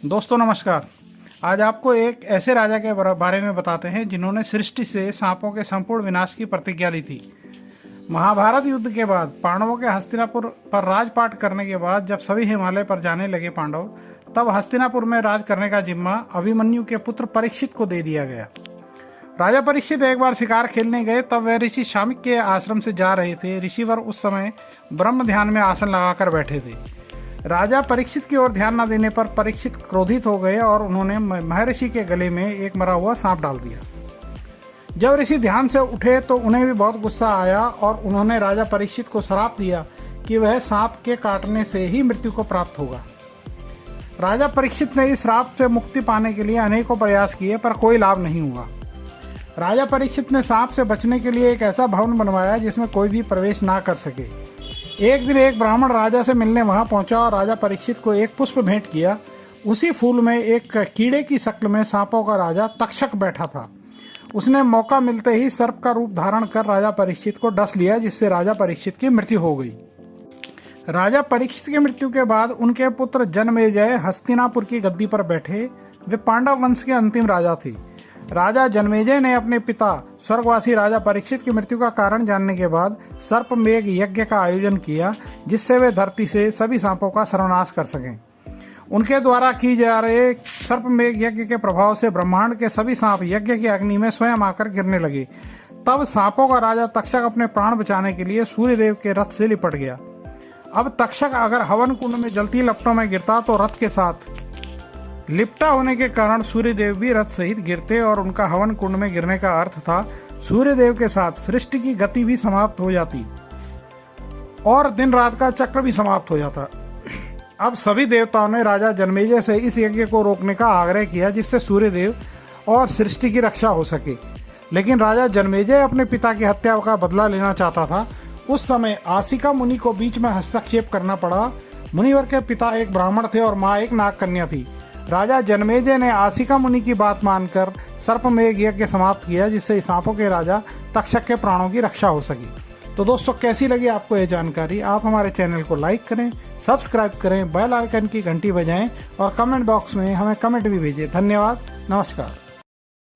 दोस्तों नमस्कार। आज आपको एक ऐसे राजा के बारे में बताते हैं जिन्होंने सृष्टि से सांपों के संपूर्ण विनाश की प्रतिज्ञा ली थी। महाभारत युद्ध के बाद पांडवों के हस्तिनापुर पर राजपाट करने के बाद जब सभी हिमालय पर जाने लगे पांडव, तब हस्तिनापुर में राज करने का जिम्मा अभिमन्यु के पुत्र परीक्षित को दे दिया गया। राजा परीक्षित एक बार शिकार खेलने गए, तब वह ऋषि शामिक के आश्रम से जा रहे थे। ऋषिवर उस समय ब्रह्म ध्यान में आसन लगाकर बैठे थे। राजा परीक्षित की ओर ध्यान न देने पर परीक्षित क्रोधित हो गए और उन्होंने महर्षि के गले में एक मरा हुआ सांप डाल दिया। जब ऋषि ध्यान से उठे तो उन्हें भी बहुत गुस्सा आया और उन्होंने राजा परीक्षित को श्राप दिया कि वह सांप के काटने से ही मृत्यु को प्राप्त होगा। राजा परीक्षित ने इस श्राप से मुक्ति पाने के लिए अनेकों प्रयास किए, पर कोई लाभ नहीं हुआ। राजा परीक्षित ने सांप से बचने के लिए एक ऐसा भवन बनवाया जिसमें कोई भी प्रवेश ना कर सके। एक दिन एक ब्राह्मण राजा से मिलने वहां पहुंचा और राजा परीक्षित को एक पुष्प भेंट किया। उसी फूल में एक कीड़े की शक्ल में सांपों का राजा तक्षक बैठा था। उसने मौका मिलते ही सर्प का रूप धारण कर राजा परीक्षित को डस लिया, जिससे राजा परीक्षित की मृत्यु हो गई। राजा परीक्षित की मृत्यु के बाद उनके पुत्र जनमेजय हस्तिनापुर की गद्दी पर बैठे। वे पांडव वंश के अंतिम राजा थे। राजा जनमेजय ने अपने पिता स्वर्गवासी राजा परीक्षित की मृत्यु का कारण जानने के बाद सर्पमेघ यज्ञ का आयोजन किया, जिससे वे धरती से सभी सांपों का सर्वनाश कर सकें। उनके द्वारा की जा रहे सर्पमेघ यज्ञ के प्रभाव से ब्रह्मांड के सभी सांप यज्ञ की अग्नि में स्वयं आकर गिरने लगे। तब सांपों का राजा तक्षक अपने प्राण बचाने के लिए सूर्यदेव के रथ से लिपट गया। अब तक्षक अगर हवन कुंड में जलती लपटों में गिरता तो रथ के साथ लिपटा होने के कारण सूर्यदेव भी रथ सहित गिरते और उनका हवन कुंड में गिरने का अर्थ था सूर्यदेव के साथ सृष्टि की गति भी समाप्त हो जाती और दिन रात का चक्र भी समाप्त हो जाता। अब सभी देवताओं ने राजा जनमेजय से इस यज्ञ को रोकने का आग्रह किया, जिससे सूर्यदेव और सृष्टि की रक्षा हो सके। लेकिन राजा जनमेजय अपने पिता की हत्या का बदला लेना चाहता था। उस समय आसिका मुनि को बीच में हस्तक्षेप करना पड़ा। मुनिवर के पिता एक ब्राह्मण थे और माँ एक नाग कन्या थी। राजा जनमेजय ने आसिका मुनि की बात मानकर सर्पमेघ यज्ञ समाप्त किया, जिससे सांपों के राजा तक्षक के प्राणों की रक्षा हो सकी। तो दोस्तों, कैसी लगी आपको ये जानकारी? आप हमारे चैनल को लाइक करें, सब्सक्राइब करें, बेल आइकन की घंटी बजाएं और कमेंट बॉक्स में हमें कमेंट भी भेजें। धन्यवाद। नमस्कार।